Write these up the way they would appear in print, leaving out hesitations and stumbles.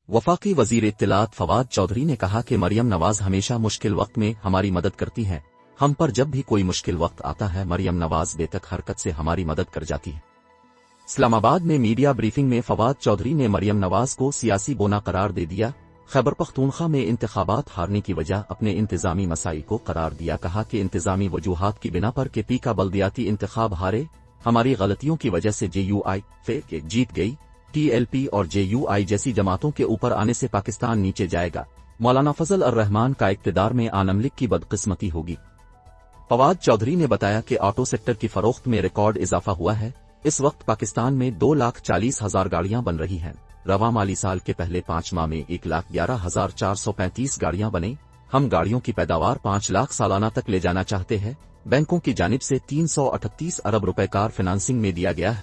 وفاقی وزیر اطلاعات فواد چودھری نے کہا کہ مریم نواز ہمیشہ مشکل وقت میں ہماری مدد کرتی ہیں. ہم پر جب بھی کوئی مشکل وقت آتا ہے مریم نواز بے تک حرکت سے ہماری مدد کر جاتی ہے. اسلام آباد میں میڈیا بریفنگ میں فواد چودھری نے مریم نواز کو سیاسی بونا قرار دے دیا. خیبر پختونخوا میں انتخابات ہارنے کی وجہ اپنے انتظامی مسائل کو قرار دیا. کہا کہ انتظامی وجوہات کی بنا پر پی کا بلدیاتی انتخاب ہارے. ہماری غلطیوں کی وجہ سے UI F جیت گئی. TLP اور JUI جیسی جماعتوں کے اوپر آنے سے پاکستان نیچے جائے گا. مولانا فضل الرحمان کا اقتدار میں آنملک کی بدقسمتی ہوگی. فواد چودھری نے بتایا کہ آٹو سیکٹر کی فروخت میں ریکارڈ اضافہ ہوا ہے. اس وقت پاکستان میں 2,40,000 گاڑیاں بن رہی ہیں. رواں مالی سال کے پہلے 5 ماہ میں 1,11,435 گاڑیاں بنیں. ہم گاڑیوں کی پیداوار 5 لاکھ سالانہ تک لے جانا چاہتے ہیں. بینکوں کی جانب سے 338 ارب روپے کار فنانسنگ میں دیا گیا ہے.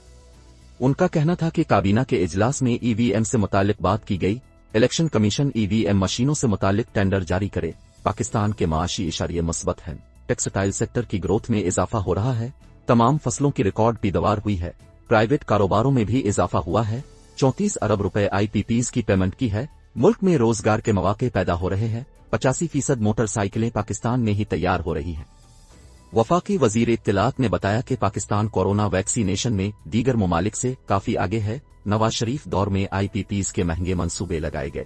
ان کا کہنا تھا کہ کابینہ کے اجلاس میں EVM سے متعلق بات کی گئی. الیکشن کمیشن EVM مشینوں سے متعلق ٹینڈر جاری کرے. پاکستان کے معاشی اشاریہ مثبت ہیں. ٹیکسٹائل سیکٹر کی گروتھ میں اضافہ ہو رہا ہے. تمام فصلوں کی ریکارڈ پیداوار ہوئی ہے. پرائیویٹ کاروباروں میں بھی اضافہ ہوا ہے. 34 ارب روپے IPPs کی پیمنٹ کی ہے. ملک میں روزگار کے مواقع پیدا ہو رہے ہیں. 85% موٹر سائیکلیں پاکستان میں ہی تیار ہو رہی ہیں. وفاقی وزیر اطلاعات نے بتایا کہ پاکستان کورونا ویکسینیشن میں دیگر ممالک سے کافی آگے ہے. نواز شریف دور میں IPPs کے مہنگے منصوبے لگائے گئے.